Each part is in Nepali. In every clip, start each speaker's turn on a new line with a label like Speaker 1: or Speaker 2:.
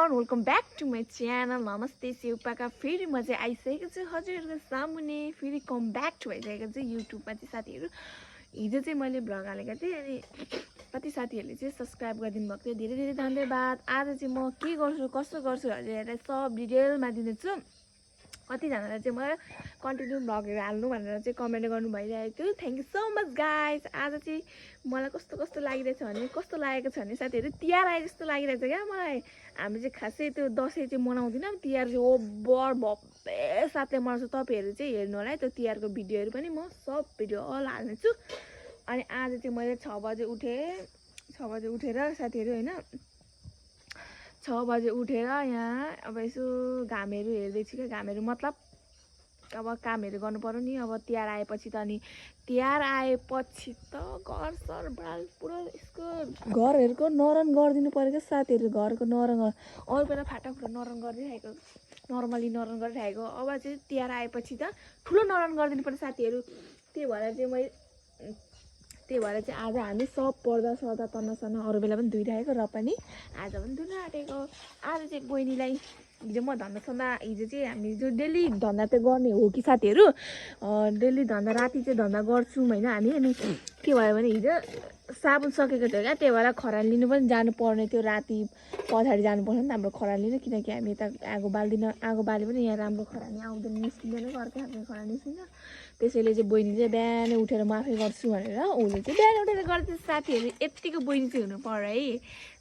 Speaker 1: Everyone welcome back to my channel नमस्ते शिवपाका फेरि म चाहिँ आइसकेको छु हजुरहरूको सामुने फेरि कम ब्याक टु भइसकेको छु युट्युबमा चाहिँ साथीहरू हिजो चाहिँ मैले भ्लग हालेको थिएँ अनि कति साथीहरूले चाहिँ सब्सक्राइब गरिदिनु भएको थियो धेरै धेरै धन्यवाद आज चाहिँ म के गर्छु कसो गर्छु हजुरहरूलाई सब डिटेलमा दिनेछु कतिजनाले चाहिँ मलाई कन्टिन्यू भ्लगहरू हाल्नु भनेर चाहिँ कमेन्ट गर्नु भइरहेको थियो thank you so much guys आज चाहिँ मलाई कस्तो कस्तो लागिरहेछ भने कस्तो लागेको छ भने साथीहरू तिहार आए जस्तो लागिरहेछ क्या मलाई हामी चाहिँ खासै त्यो दसैँ चाहिँ मनाउँदैनौँ तिहार चाहिँ ओभर भव्य साथले मनाउँछु तपाईँहरू चाहिँ हेर्नु होला है त्यो तिहारको भिडियोहरू पनि म सब भिडियो अल हाल्नेछु अनि आज चाहिँ मैले 6 बजे उठेर साथीहरू होइन 6 बजे उठेर यहाँ अब यसो घामहरू हेर्दैछु क्या घामहरू मतलब अब कामहरू गर्नु पर्यो नि अब तिहार आएपछि त अनि तिहार आएपछि त घर सर बाल पुरा यसको घरहरूको नरन गरिदिनु पर्यो क्या साथीहरू घरको नरन अरू बेला फाटाफुटा नरन गरिदिइरहेको नर्मली नरन गरिरहेको अब चाहिँ तिहार आएपछि त ठुलो नरन गरिदिनु पर्यो साथीहरू त्यही भएर चाहिँ आज हामी सब पर्दा सर्दा तन्नासना अरू बेला पनि धुइरहेको र पनि आज पनि धुन आँटेको आज चाहिँ बहिनीलाई हिजो म धन्दा हिजो चाहिँ हामी जो डेली धन्दा त गर्ने हो कि साथीहरू डेली धन्दा राति चाहिँ धन्दा गर्छौँ होइन हामी अनि के भयो भने हिजो साबुन सकेको थियो क्या त्यही भएर खरानी लिनु पनि जानुपर्ने थियो राति पछाडि जानुपर्छ नि त हाम्रो खरानी लिनु किनकि हामी यता आगो बाले पनि यहाँ राम्रो खरानी आउँदैन निस्किँदैन घरकै आफ्नो खरानी निस्किन्छ त्यसैले चाहिँ बहिनी चाहिँ बिहानै उठेर म आफै गर्छु भनेर उसले चाहिँ बिहान उठेर गर्छ साथीहरू यत्तिको बहिनी चाहिँ हुनु पर्यो है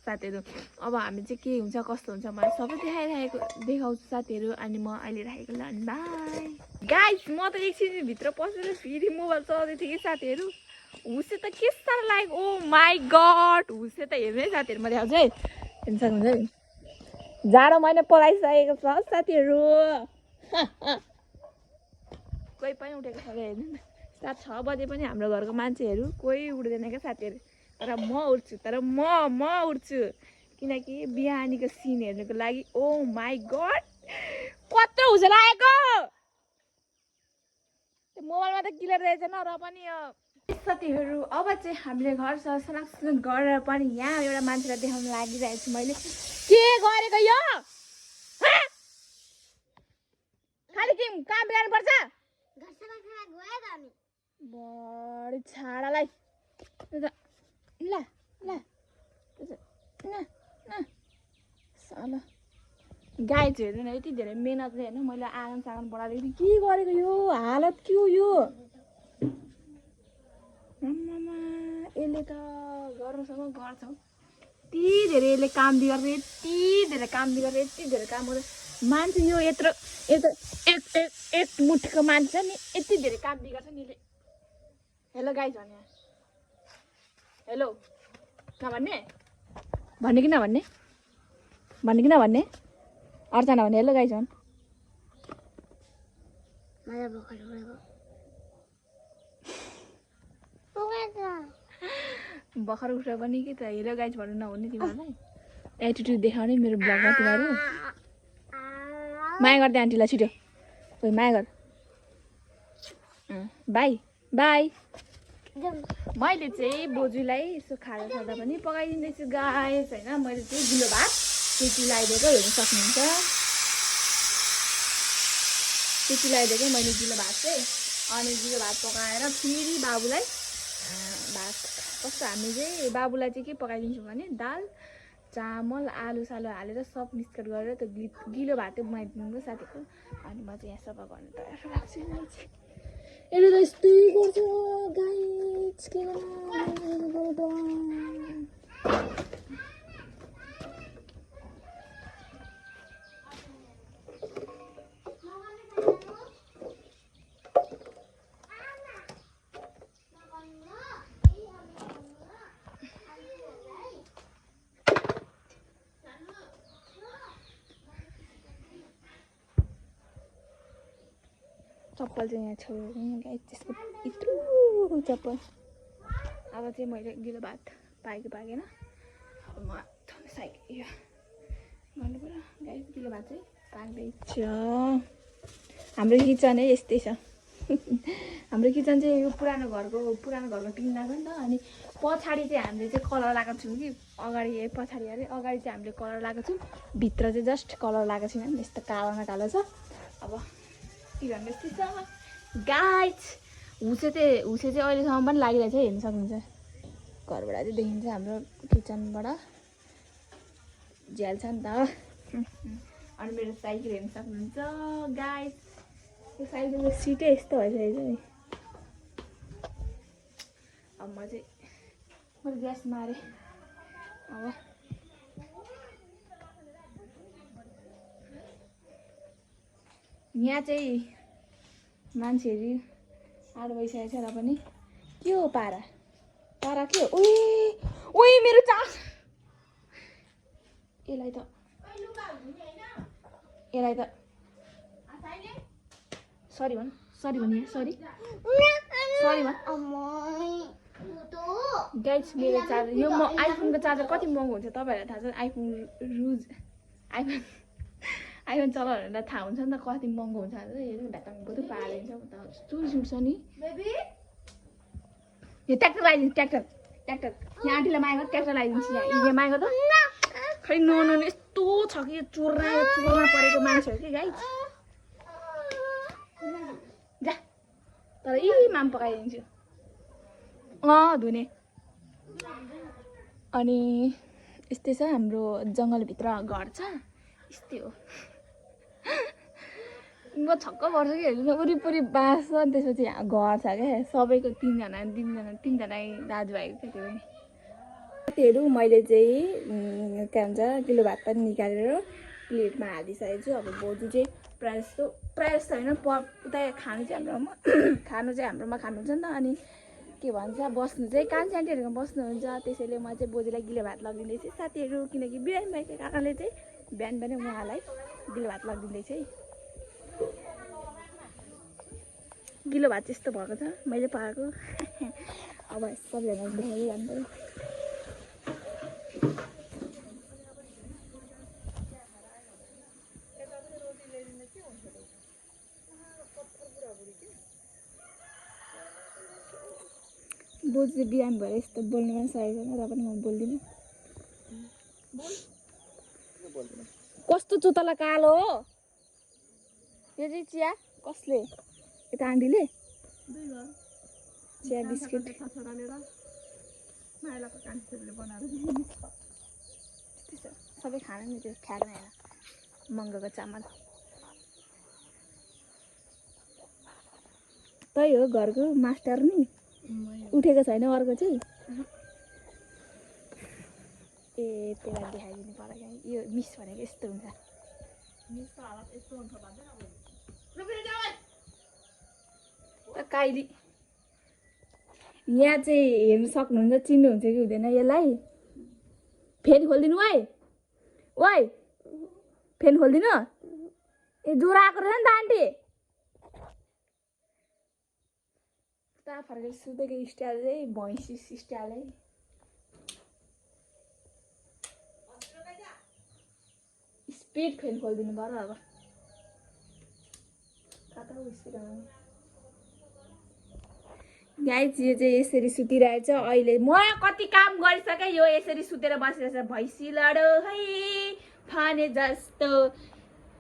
Speaker 1: साथीहरू अब हामी चाहिँ के हुन्छ कस्तो हुन्छ मलाई सबै देखाउँछु साथीहरू अनि म अहिले राखेको ल बाई गाइस म त एकछिन भित्र पसेर फेरि मोबाइल चलाउँदै थिएँ कि साथीहरू हुसे त के साह्रो लाग्यो ओ माई गड हुसे त हेर्नु है साथीहरू म देखाउँछु है हेर्नु सक्नुहुन्छ है जाडो महिना पलाइसकेको छ साथीहरू कोही पनि उठेको छैन हेर्नु न 6 बजे पनि हाम्रो घरको मान्छेहरू कोही उठ्दैन क्या साथीहरू तर म उठ्छु म उठ्छु किनकि बिहानीको सिन हेर्नुको लागि ओ माई गड कत्रो हुसे लागेको मोबाइलमा त क्लियर रहेछ न र पनि साथीहरू अब चाहिँ हामीले घर संरक्षण गरेर पनि यहाँ एउटा मान्छेलाई देखाउन लागिरहेको छु मैले के गरेको यो खालि के काम बिगार्नुपर्छ बढी छाडालाई ल साला गाई चाहिँ हेर्नु न यति धेरै मेहनतले हेर्नु मैले आँगन सागन बढाएको थिएँ के गरेको यो हालत के हो यो यसले त गर्नुसँग गर्छ यति धेरै यसले काम बिगार्छ यति धेरै काम गर्छ मान्छे यो यत्रो एक मुठीको मान्छे नि यति धेरै काम बिगार्छ नि यसले हेलो गाइज भन्ने हेलो नभन्ने भन्ने कि नभन्ने अर्चना भन्ने हेलो गाइज भन् भर्खर उठ्यो पनि कि त हेलो गाइज भन्नु नहुने तिमीहरूलाई एटिट्युड देखाउने मेरो ब्लगमा तिमीहरू माया गर्दै आन्टीलाई छिटो ओइ माया गर बाई मैले चाहिँ बोजूलाई यसो खाजा पनि पकाइदिँदैछु गाइस होइन मैले चाहिँ गिलो भात त्यति लगाइदिएको हेर्नु सक्नुहुन्छ त्यति लगाइदिएकै मैले गिलो भात चाहिँ अनि गिलो भात पकाएर फेरि बाबुलाई भात कस्तो हामी चाहिँ बाबुलाई चाहिँ के पकाइदिन्छौँ भने दाल चामल आलु सालु हालेर सब मिक्सर गरेर त्यो गिलो भात चाहिँ बनाइदिनु साथीको अनि म चाहिँ यहाँ सफा गर्नु तयार लाग्छु यसले त यस्तै गर्छ गाइस के चप्पल चाहिँ यहाँ छोड्नु गाइस त्यसको यत्रो चप्पल अब चाहिँ मैले गिलो भात पाकेन अब म साइकल यो गर्नु पर्यो गाइस गिलो भात चाहिँ पाक्दैछ हाम्रो किचन है यस्तै छ हाम्रो किचन चाहिँ यो पुरानो घरको टिन लगाएको नि त। अनि पछाडि चाहिँ हामीले चाहिँ कलर लगाएको छौँ कि अगाडि पछाडि अरे अगाडि चाहिँ हामीले कलर लगाएको छौँ, भित्र चाहिँ जस्ट कलर लगाएको छैन। यस्तो कालो न कालो छ। अब के भन्नु यस्तै छ गाइज। हुसे चाहिँ अहिलेसम्म पनि लागिरहेछ, हेर्नु सक्नुहुन्छ। घरबाट चाहिँ देखिन्छ हाम्रो किचनबाट झ्याल छ नि त। अनि मेरो साइकल हेर्नु सक्नुहुन्छ गाइज। यो साइकलको सिटै यस्तो भइसकेको छ नि। अब मैले ग्यास मारेँ। अब यहाँ चाहिँ मान्छेहरू आएर भइसकेको छ र पनि के हो पारा के हो? ओइ मेरो चार्ज। यसलाई त सरी भन सरी भन गाइज। मेरो चार्जर यो आइफोनको चार्जर कति महँगो हुन्छ तपाईँहरूलाई थाहा छ? आइफोन चलाउनेलाई थाहा हुन्छ नि त कति महँगो हुन्छ। हेर्नु ढाकाको त पारिन्छ त चुर छ नि। यो ट्र्याक्टर लगाइदिन्छ ट्र्याक्टर यहाँ आन्टीलाई मागेको ट्र्याक्टर लगाइदिन्छ। यहाँ मागेको त खै नुहाउनु यस्तो छ कि यो चोरमा परेको मान्छेहरू कि गाइज। जा तर माम पकाइदिन्छु धुने। अनि यस्तै छ हाम्रो जङ्गलभित्र घर छ, यस्तै हो। म छक्क पर्छु कि हेर्नु वरिपरि बाँस छ अनि त्यसपछि यहाँ घर छ क्या सबैको। तिनजना दाजुभाइको क्या त्यो पनि। साथीहरू मैले चाहिँ के भन्छ किलो भात पनि निकालेर प्लेटमा हालिदिइसकेको छु। अब बोजू चाहिँ प्रायः जस्तो होइन उता खानु चाहिँ हाम्रोमा खानुहुन्छ नि त। अनि के भन्छ बस्नु चाहिँ कान्छी आन्टीहरूकोमा बस्नुहुन्छ। त्यसैले म चाहिँ बोजूलाई गिलो भात लगिदिँदैछु साथीहरू। किनकि बिहान भाइको कारणले चाहिँ बिहान उहाँलाई गिलो भात लगिदिँदैछ है। गिलो भात चाहिँ यस्तो भएको छ मैले पाएको। अब सबैजना देखाइरहनु पऱ्यो। बोजू चाहिँ बिरामी भएर यस्तो बोल्नु पनि सकेको छैन र पनि म बोल्दिनँ। कस्तो चोतला कालो हो यो चाहिँ? चिया कसले? यता आन्टीले चिया बिस्किट सबै खाना नि त्यो खाना हेर महँगोको चामल। त्यही हो घरको मास्टर नि उठेको छैन अर्को चाहिँ। ए त्यसलाई देखाइदिनु पर्यो यो मिस भनेको यस्तो हुन्छ। काइली यहाँ चाहिँ हेर्नु सक्नुहुन्छ, चिन्नुहुन्छ कि हुँदैन यसलाई? फेन खोलिदिनु ओइ फेन खोलिदिनु। ए ज्वरो आएको रहेछ नि त आन्टी। उता फर्केर सुतेको स्टाइल चाहिँ भैँसी स्टाइल है। स्पिड फेन खोलिदिनु पर्यो अब। गाइज यो चाहिँ यसरी सुतिरहेछ अहिले। म कति काम गरिसकेँ यो यसरी सुतेर बसिरहेछ। भैँसी लडो है फाने जस्तो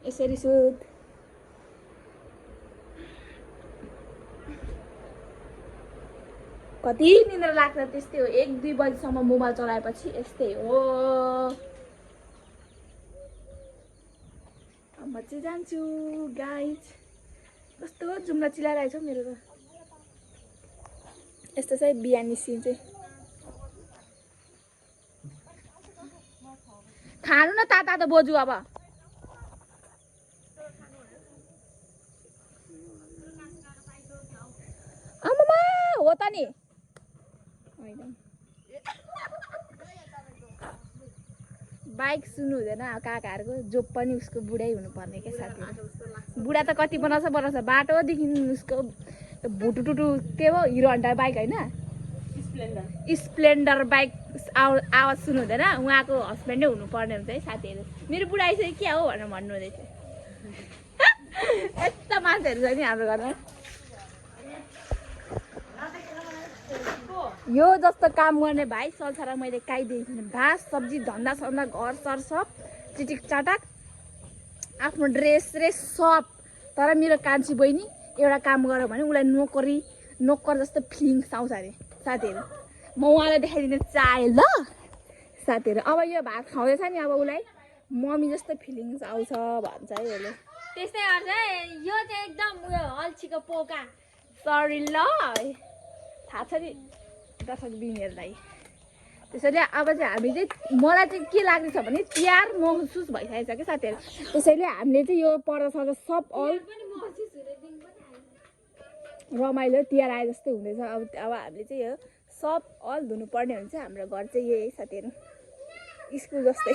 Speaker 1: यसरी सुत। कति निन्द्रा लाग्छ त्यस्तै हो। 1-2 बजीसम्म मोबाइल चलाएपछि यस्तै हो। म चाहिँ जान्छु गाइज। कस्तो जुम्ला चिलाइरहेछ मेरो त। यस्तो चाहिँ बिहानी सिन चाहिँ। खानु न ताता त बोजू अब। आमामा हो त नि। बाइक सुन्नु हुँदैन काकाहरूको। जो पनि उसको बुढै हुनुपर्ने क्या साथीहरू। बुढा त कति बनाउँछ बाटोदेखि उसको भुटुटुटु के हो हिरो हन्डा बाइक होइन स्प्लेन्डर बाइक आवाज सुन्नु हुँदैन। उहाँको हस्बेन्डै हुनुपर्ने हुन्छ है साथीहरू। मेरो बुढा आइसक्यो क्या हो भनेर भन्नु हुँदैछ। यस्ता मान्छेहरू छ नि हाम्रो घरमा। यो जस्तो काम गर्ने भाइ संसारमा मैले काहीँ देखेको थिइनँ। भात सब्जी धन्दा सन्दा घर सर सब चिटिक चाटाक आफ्नो ड्रेस सब। तर मेरो कान्छी बहिनी एउटा काम गर भने उसलाई नोकर जस्तो फिलिङ्स आउँछ अरे साथीहरू। म उहाँलाई देखाइदिन चाहे ल साथीहरू। अब यो भात खुवाउँदैछ नि अब उसलाई मम्मी जस्तो फिलिङ्स आउँछ भन्छ है उसले।
Speaker 2: त्यस्तै गर्छ यो चाहिँ एकदम उयो अल्छीको पोका।
Speaker 1: सरी ल थाहा छ नि दर्शक बिनीहरूलाई। त्यसैले अब चाहिँ हामी चाहिँ मलाई चाहिँ के लाग्दैछ भने तिहार महसुस भइसकेको छ कि साथीहरू। त्यसैले हामीले चाहिँ यो पर्दा सब अल रमाइलो तिहार आए जस्तै हुँदैछ। अब हामीले चाहिँ यो सब अल धुनुपर्ने हुन्छ। हाम्रो घर चाहिँ यही है साथीहरू, स्कुल जस्तै।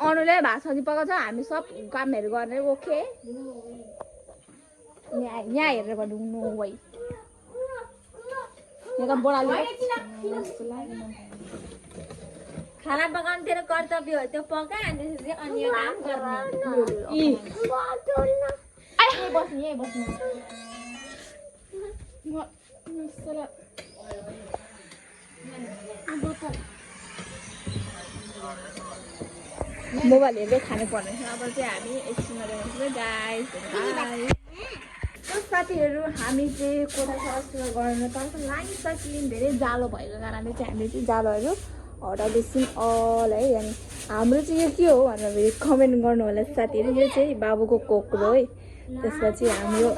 Speaker 1: अनुले भात सब्जी पकाउँछ, हामी सब कामहरू गर्ने। ओके यहाँ हेरेर भन्नु नो वाइ। यहाँ बडाले
Speaker 2: खाना पकाउनु तेरो कर्तव्य हो, त्यो पका अनि त्यसपछि अनि यो काम गर्ने।
Speaker 1: यही बस्नु मोबाइल हेर्दै खानु पर्ने। अब चाहिँ हामी एकछिनमा गाइस साथीहरू हामी चाहिँ कोठा सरसफाइ गर्न तर्फ लागिसक्यौँ। धेरै जालो भएको कारणले चाहिँ हामीले चाहिँ जालोहरू हटाउँदैछौँ अल है। अनि हाम्रो चाहिँ यो के हो भनेर फेरि कमेन्ट गर्नु होला साथीहरू। यो चाहिँ बाबुको कोक्रो है। त्यसपछि हाम्रो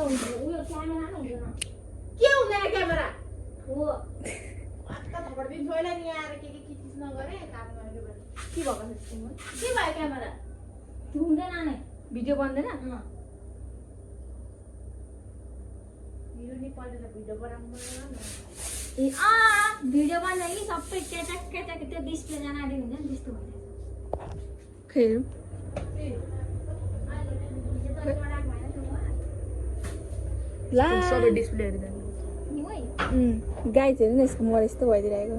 Speaker 1: के हुँदैन क्यामेरा के भयो क्यामेरा
Speaker 2: हुँदैन नि
Speaker 1: भिडियो बन्दैन।
Speaker 2: भिडियो बनायो कि सबै केटाक त्यो डिस्प्ले जान आँटेको हुन्छ नि त्यस्तो भइरहेको
Speaker 1: सबै डिस्प्लेहरू गाई चाहिँ यसको मर यस्तो भइदिरहेको।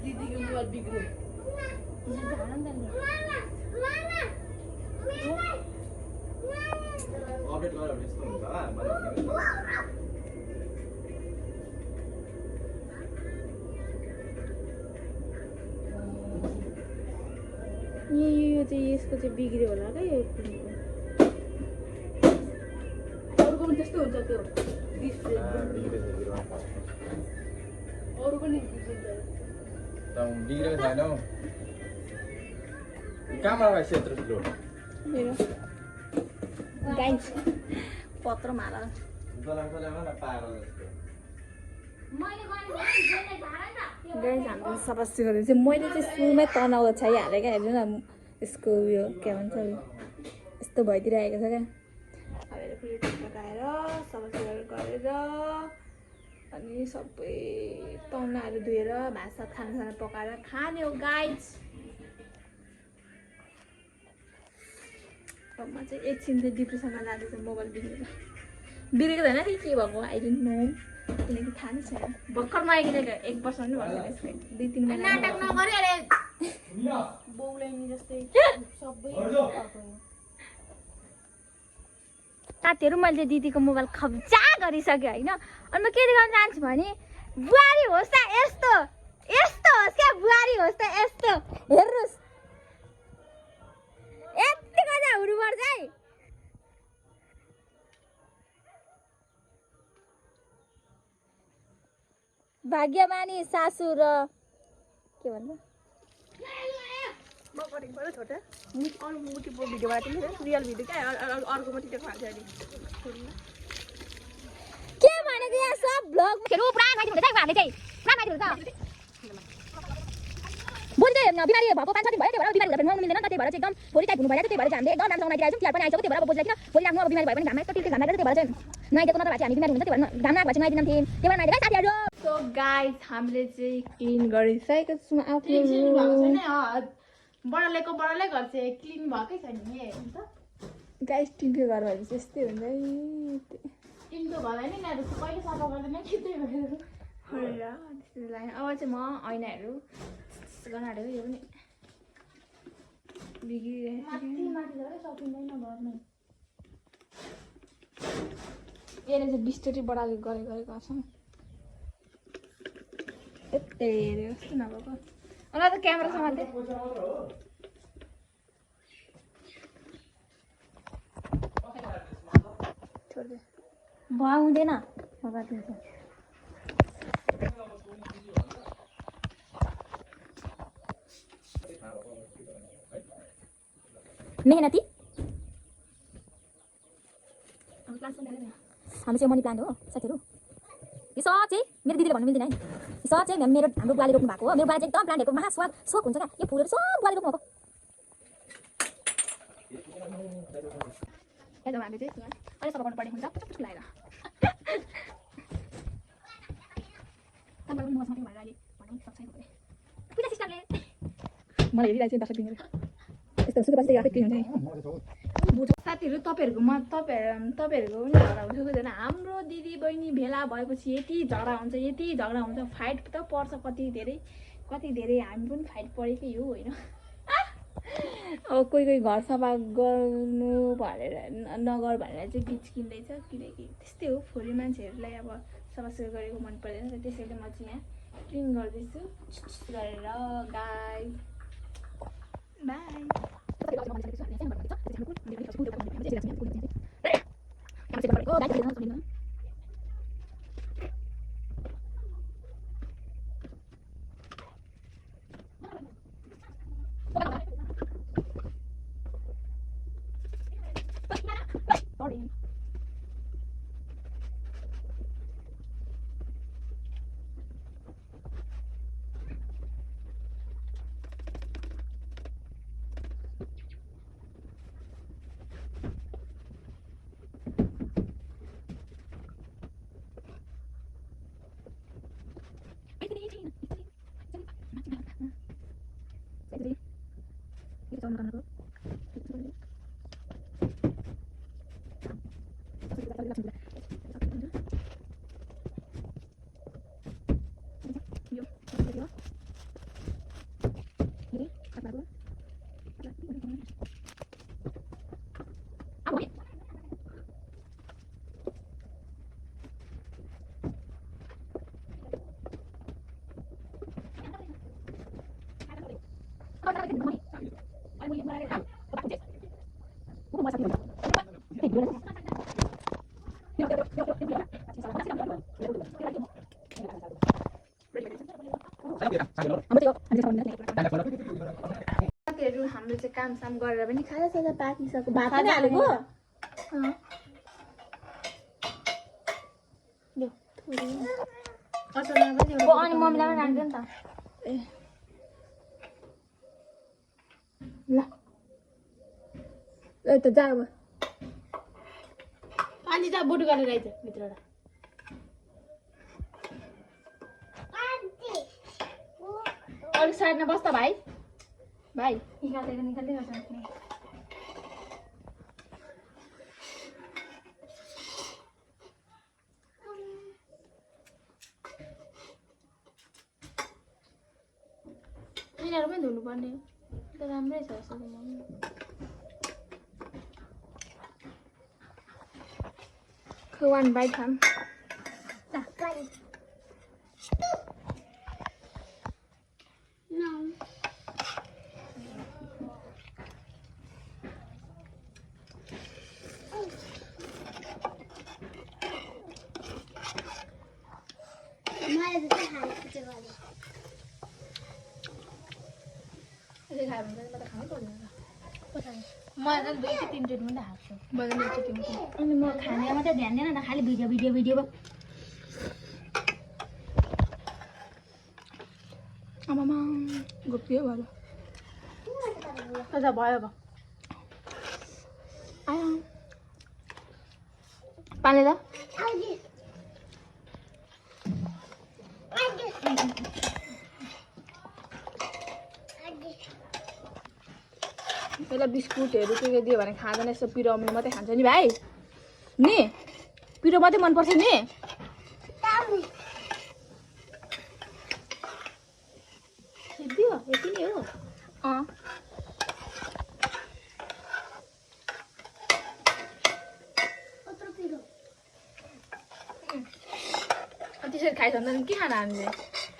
Speaker 1: दिदीको मोबाइल बिग्रो। यो चाहिँ यसको चाहिँ बिग्रियो होला क्या यो अरूको पनि त्यस्तो हुन्छ त्यो डिस्प्ले अरू पनि
Speaker 3: बिग्रेको छैन हौ कहाँबाट आइस यत्रो ठुलो
Speaker 1: मेरो गाइस पत्र माला गाइस हाम्रो सफा सुग्घर चाहिँ मैले चाहिँ सुरुमै तनाउ छाइहालेँ क्या। हेर्नु न यसको उयो के भन्छ यस्तो भइदिइरहेको छ क्या। अब फेरि पकाएर सफा सुग्घर गरेर अनि सबै पाहुनाहरू धोएर भात सात खाना पकाएर खाने हो गाइस। अब म चाहिँ एकछिन चाहिँ डिप्रेसनमा जाँदैछु मोबाइल बिग्रेको छैन कि के भएको आई डोन्ट नो किनकि थाहा नै छैन। भर्खर नयाँ किनेको 1 वर्ष पनि भएको छैन, 2-3 महिना
Speaker 2: नाटक नगरे अरे
Speaker 1: बौलाइनी जस्तै सबै।
Speaker 2: साथीहरू मैले दिदीको मोबाइल खब्जा गरिसकेँ होइन। अनि म के गर्न चाहन्छु भने बुहारी होस् त यस्तो होस् क्या, बुहारी होस् त यस्तो हेर्नुहोस् यत्तिको चाहिँ हुनुपर्छ है। भाग्यमानी सासू र के भन्छ
Speaker 1: म गरेको पऱ्यो छोटा अरू मुटीको भिडियोबाट तिमीले रियल भिडियो क्या अर्कोमा टिटेको हाल्छ अहिले
Speaker 2: के भनेको यहाँ सब भ्लगहरू पुरा माथि हुँदैछ उहाँहरूले चाहिँ पुरा माथि हुन्छ। भोलि चाहिँ बिमारी भएको 5-6 दिन भयो, त्यही भएर बिमारी हुँदा नुहाउनु मिल्दैन नि त, त्यही भएर चाहिँ एकदम भोलि टाइप हुनु भइरहेको थियो। त्यही भएर चाहिँ हामीले एकदम राम्रोसँग नुहाइदिरहेको छौँ। तिहार पनि आइसक्यो, त्यही भएर अब बोलिरहेको किन भोलि लाग्नु अब बिमारी भयो भने घाममा यस्तो तिर्के घाम लाग्छ, त्यही भएर चाहिँ नुहाइदिएको नत्र भए चाहिँ हामी बिमारी हुन्छ, त्यही भएर घाम लाग्छ नुहाइदिनु थियौँ, त्यही भएर नुहाइदिएको साथीहरू।
Speaker 1: सो गाइस हामीले चाहिँ क्लिन गरिसकेको छौँ आफ्नो बडाले घर चाहिँ क्लिन भएकै छैन नि हेर्नु त गाइस। टिनको घर भएपछि यस्तै हुन्छ है। टिनको घर होइन नि कहिले सफा गर्दैन कि त्यही भएर त्यसरी लाग्यो। अब चाहिँ म ऐनाहरू गर्न आँटेको यो पनि बिग्रिरहेको यसले चाहिँ बिस्टरी बडाले गरेको छ यतै हेऱ्यो जस्तो नभएको अनि त क्यामेरा समात्दै
Speaker 2: भए हुँदैन मेहनती हाम्रो चाहिँ मनी प्लान्ट हो साथीहरू यो सब चाहिँ मेरो दिदीले भन्नु मिल्दैन है यो सब चाहिँ मेरो हाम्रो बुवाले रोप्नु भएको हो मेरो बुवा चाहिँ एकदम प्लान्टहरूको महा सोख हुन्छ क्या यो फुलहरू सब बुवाले रोप्नु भएको
Speaker 1: हामीले चाहिँ अहिले सफा गर्नुपर्ने हुन्छ पुच्चुक लगाएर तपाईँको मसँग भएर अहिले भनौँ सक्छ
Speaker 2: पूजा सिस्टरले
Speaker 1: मलाई हेरिरहेको छ दर्शक दिनेर यस्तो सुकेपछि आफै क्लिन हुन्छ साथीहरू तपाईँहरूको तपाईँहरूको पनि झगडा हुन्छ हुँदैन हाम्रो दिदी बहिनी भेला भएपछि यति झगडा हुन्छ फाइट त पर्छ कति धेरै हामी पनि फाइट परेकै हो होइन अब कोही घर सफा गर्नु भनेर नगर भनेर चाहिँ बिचकिँदैछ किनकि त्यस्तै हो फोरी मान्छेहरूलाई अब सफासफाइ गरेको मन पर्दैन त्यसैले म चाहिँ यहाँ क्लिन गर्दैछु गरेर गाई बाई साथीहरू हाम्रो चाहिँ कामसाम गरेर पनि खाजासाजा पाकिसक्यो भात पनि हालेको
Speaker 2: अनि मम्मीलाई पनि राख्दैन त
Speaker 1: ए ल त जा अब
Speaker 2: पानी त बोटु गरेर आइज भित्रबाट अलिक साइडमा बस्दा भाइ निकाल्दै गर्छ यिनीहरू पनि धुनुपर्ने त राम्रै छ
Speaker 1: वान बाइट खाम
Speaker 2: अनि म खाने मात्रै ध्यान दिएन न खालि भिडियो
Speaker 1: आमामा गोप्यो भयो
Speaker 2: भयो अब
Speaker 1: आयो पाले त पहिला बिस्कुटहरू के दियो भने खाँदैन यसो पिरो अमिलो मात्रै खान्छ नि भाइ नि पिरो मात्रै मनपर्छ नि
Speaker 2: यति नै हो
Speaker 1: खाइसक्दैन के खाना हामीले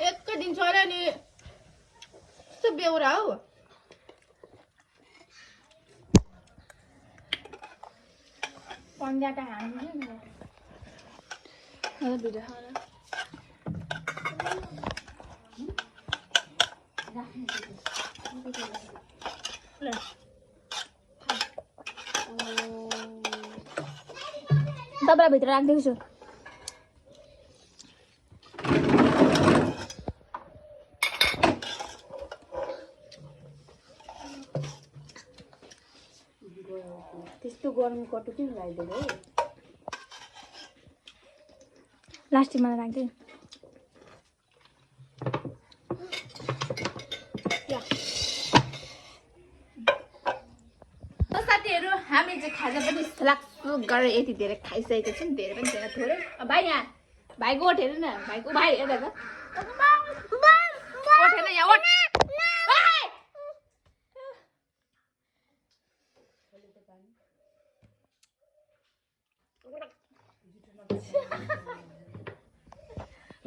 Speaker 2: एकै दिन छोड्यो नि यस्तो बेउरा हौ पन्जाटा खानु
Speaker 1: भिडियो खाना
Speaker 2: तपाईँलाई भित्र राखिदिएको छु
Speaker 3: त्यस्तो गरम कटु किन लगाइदिएको है
Speaker 2: लास्टिकमा राख्दै
Speaker 1: साथीहरू हामी चाहिँ खाजा पनि स्लाक्सु गरेर यति धेरै खाइसकेको छौँ धेरै पनि छैन थोरै भाइ यहाँ भाइको ओठ हेर्नु न भाइको भाइ यता त ओठ हेर्न यहाँ ओठ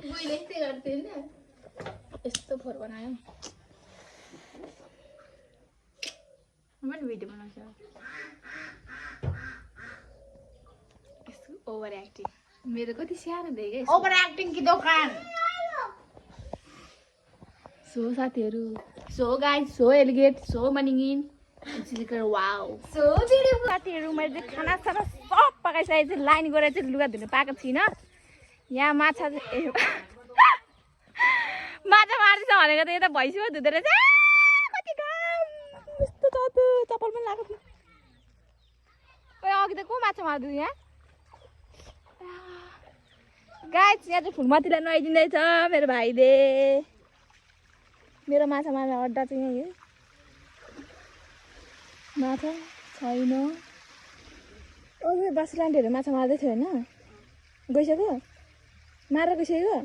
Speaker 1: मैले यस्तै गर्थेँ नि यस्तो फोहोर बनायो मैले भिडियो बनाउँछ यस्तो ओभर एक्टिङ मेरो कति सानो देखेँ
Speaker 2: ओभर एक्टिङ कि दोकान
Speaker 1: सो साथीहरू सो गाइस सो एलिगेट सो मनिङ वाउ
Speaker 2: सो
Speaker 1: साथीहरू मैले चाहिँ खानासाना सब पकाइसकेको चाहिँ लाइन गरेर चाहिँ लुगा धुनु पाएको छैन यहाँ माछा माछा मार्दैछ भनेको त यता भैँसीमा धुँदो रहेछ कति काम यस्तो चतु चप्पल पनि लगाएको थियो ओइ अघि त को माछा मार्दै यहाँ गाइस यहाँ चाहिँ फुलमतीलाई नुहाइदिँदैछ मेरो भाइले मेरो माछा मार्ने अड्डा चाहिँ यहीँ हो माछा छैन अघि बासुलान्टीहरू माछा मार्दै थियो होइन गइसक्यो मारेर गइसक्यो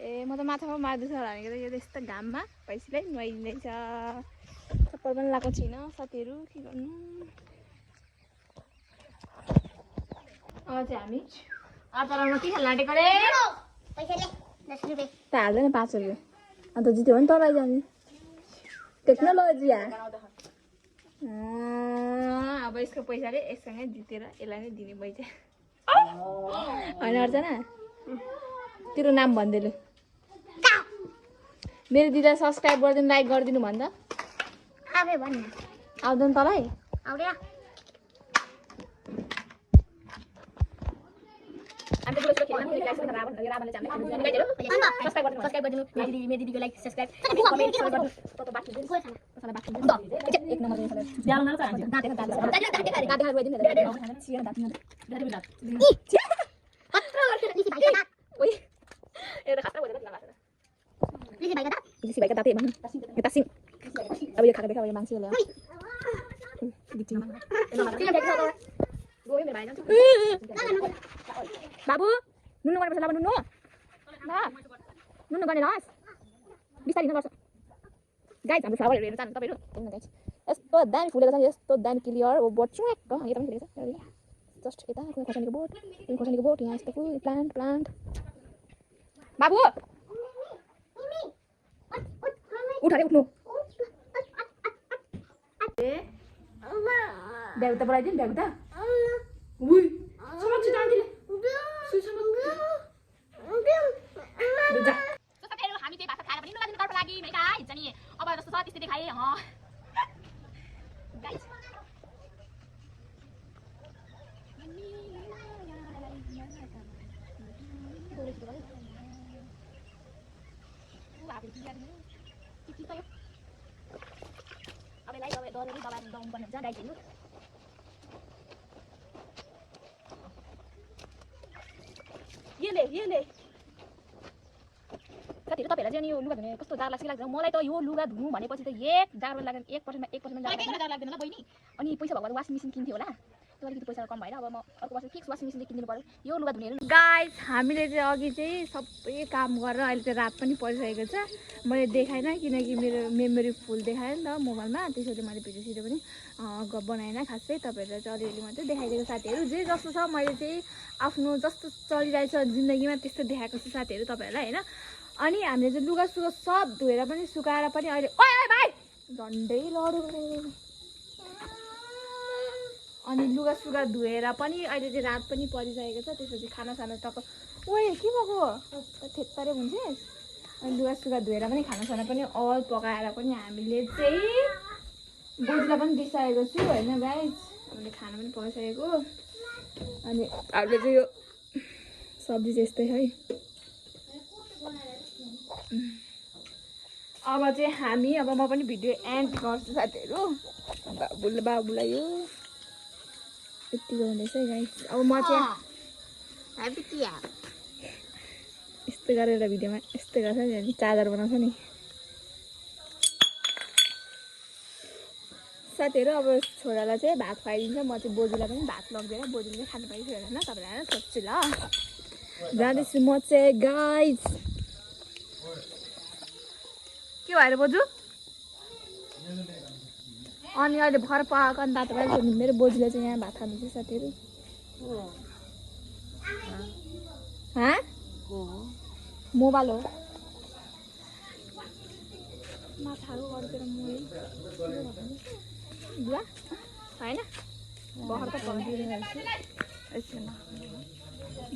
Speaker 1: ए म त माछा पो मार्दैछ भनेको त यो त यस्तो घाममा भैँसीलाई नुहाइदिँदैछ चप्पल पनि लगाएको छैन साथीहरू के गर्नु अब चाहिँ हामी अचारमा के खेल्न आँटेको अरे त हाल्दैन 5 रुपियाँ अन्त जित्यो भने तराई जाने टेक्नोलोजी अब यसको पैसाले यससँगै जितेर यसलाई नै दिने पैसा होइन अर्चना तेरो नाम भनिदिनु मेरो दिदीलाई सब्सक्राइब गरिदिनु लाइक गरिदिनु भन्दा आउँदैन तँलाई अब यो खाएको देखा मान्छेले बाबु नुनु गर्नुपर्छ ल नुनु नुनु गर्ने हस् बिस्तारै हिँड्नुपर्छ गाइस हाम्रो फ्लावरहरू हेर्न चाहनु तपाईँहरू हेर्नु गाइस यस्तो दामी फुलेको छ यस्तो दामी क्लियर अब बोट चुक्क यता पनि फुलेको छ जस्ट यता खोर्सानीको बोट यहाँ यस्तो फुल प्लान्ट बाबु उठ अरे उठ्नु देउता बोलाइदिनु देउता उई समाज जान्दिले हामी चाहिँ भाषा खाएर पनि लुगा दिनु लागि मेका हिन्छ नि अब जस्तो छ त्यस्तै देखाए गाइस अब यसलाई दबाई दबाउनु पर्ने हुन्छ गाइसहरू यसले साथीहरू तपाईँहरूलाई चाहिँ यो लुगा धुने कस्तो जार लाग्छ मलाई त यो लुगा धुनु भनेपछि त एक जार लाग्दैन 1% लाग्दैन अनि पैसा भएको वासिङ मेसिन किन्थ्यो होला
Speaker 2: त्यो अलिकति पैसा कम भएर अब म अर्को वर्ष फिक्स वासिङ मेसिन किनिदिनु पर्यो यो लुगा धुने
Speaker 1: गाइस हामीले चाहिँ अघि चाहिँ सबै काम गरेर अहिले चाहिँ रात पनि परिसकेको छ मैले देखाइनँ किनकि मेरो मेमोरी फुल देखाएँ नि त मोबाइलमा त्यसैले मैले भिडियो सिडियो पनि बनाएन खासै तपाईँहरूलाई चाहिँ अलिअलि मात्रै देखाइदिएको साथीहरू जे जस्तो छ मैले चाहिँ आफ्नो जस्तो चलिरहेछ जिन्दगीमा त्यस्तो देखाएको छु साथीहरू तपाईँहरूलाई होइन अनि हामीले चाहिँ लुगा सुगा सब धोएर पनि सुकाएर पनि अहिले ओए भाइ झन्डै लड्यो अनि लुगा सुगा धोएर पनि अहिले चाहिँ रात पनि परिसकेको छ त्यसपछि खानासाना टक्क ओए के भएको थेत्तरे हुन्छ अनि लुगा सुगा धोएर पनि खानासाना पनि अल पकाएर पनि हामीले चाहिँ बोजूलाई पनि दिइसकेको छु होइन गाइस हामीले खाना पनि पकाइसकेको अनि हामीले चाहिँ यो सब्जी चाहिँ यस्तै है अब चाहिँ हामी अब म पनि भिडियो एन्ड गर्छु साथीहरू बाबुलाई यो यति गर्दैछ है गाइस अब म चाहिँ यस्तो गरेर भिडियोमा यस्तो गर्छ नि चार्जर बनाउँछ नि साथीहरू अब छोरालाई चाहिँ भात खुवाइदिन्छ म चाहिँ बोजूलाई पनि भात लगिदिएर बोजूले चाहिँ खानु पाइसक्यो होइन तपाईँलाई सोध्छु ल जाँदैछु म चाहिँ गाइस के भएर बोजू अनि अहिले भर पकाएको अनि तातो भएर मेरो बोजूले चाहिँ यहाँ भात खानुहुन्छ साथीहरू मोबाइल हो माछाहरू गरेर बुवा होइन भर्खर त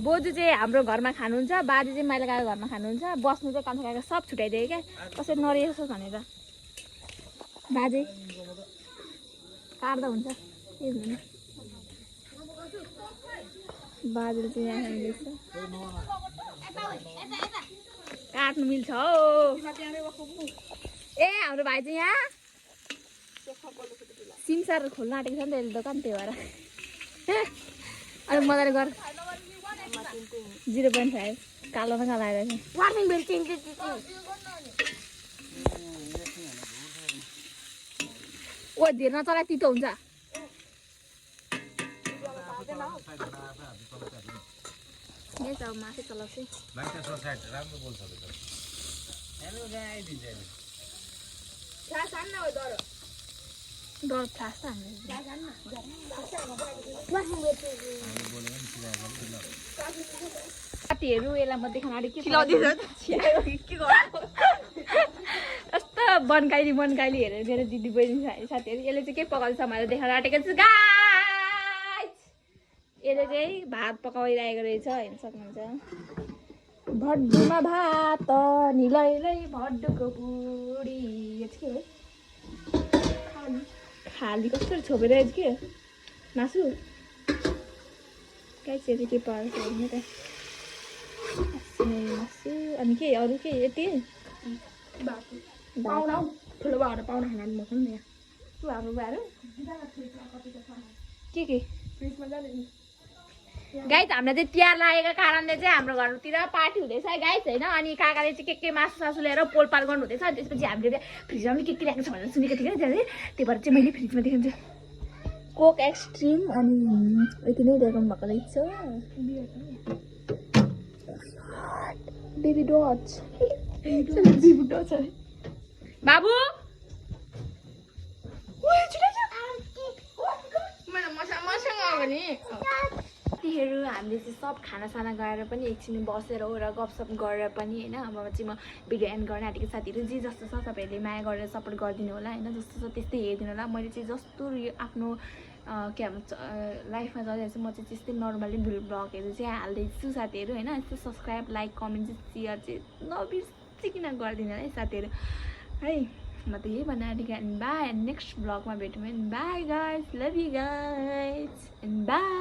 Speaker 1: बोजू चाहिँ हाम्रो घरमा खानुहुन्छ बाजे चाहिँ माइला गएको घरमा खानुहुन्छ बस्नु चाहिँ कान्छा गएको सब छुट्याइदियो क्या कसरी नरिएछ भनेर बाजे काट्दा हुन्छ के हुँदैन बाजेले चाहिँ यहाँ खाँदैछ काट्नु मिल्छ हौ ए हाम्रो भाइ चाहिँ यहाँ सिमसार खोल्न आँटेको छ नि त यसले दोकान त्यही भएर अलिक मजाले गर 0.5 कालो न कालो आइरहेछ ओ धेर नचला तितो हुन्छ माथि चलाउँछु डर फ्लास त साथीहरू यसलाई म देखाउन आँटेको यस्तो बनकाइली हेरेर मेरो दिदी बहिनी साथीहरू यसले चाहिँ के पकाउँछ मैले देखाउन आँटेको छु गाइस यसले चाहिँ भात पकाइरहेको रहेछ हेर्न सक्नुहुन्छ भड्डुमा भात निलै भड्डुको बुढी यो चाहिँ के हो खाली कस्तो छोपेर के मासु गाइस यो चाहिँ के पर्छ हेर्नु त मासु अनि के अरू के यति ठुलो भाँडा पाउन खाना मगाउनु नि हाम्रो भाँडा के गाइस हामीलाई चाहिँ तिहार लागेको कारणले चाहिँ हाम्रो घरतिर पार्टी हुँदैछ गाइस होइन अनि काकाले चाहिँ के मासु सासु लिएर पोलपाल गर्नु हुँदैछ त्यसपछि हामीले फ्रिजमा पनि के राखेको छ भनेर सुनेको थिएँ क्या त्यही भएर चाहिँ मैले फ्रिजमा देखाउँछु कोक एक्सट्रिम अनि यति नै देखाउनु भएको रहेछ बेबी डच बाबु मसँग आयो भने साथीहरू हामीले चाहिँ सब खानासाना गएर पनि एकछिन बसेर हो र गफसप गरेर पनि होइन अब चाहिँ म भिडियो एन्ड गर्न आँटेको साथीहरू जे जस्तो छ तपाईँहरूले माया गरेर सपोर्ट गरिदिनु होला होइन जस्तो छ त्यस्तै हेरिदिनु होला मैले चाहिँ जस्तो यो आफ्नो के भन्छ लाइफमा चलिरहेको छ म चाहिँ त्यस्तै नर्मली ब्लगहरू चाहिँ हाल्दैछु साथीहरू होइन यस्तो सब्सक्राइब लाइक कमेन्ट चाहिँ सेयर चाहिँ नबिर्सिकन गरिदिनु होला है साथीहरू है म त यही भन्न आँटेको बाई नेक्स्ट ब्लगमा भेटौँ by guys love you guys and by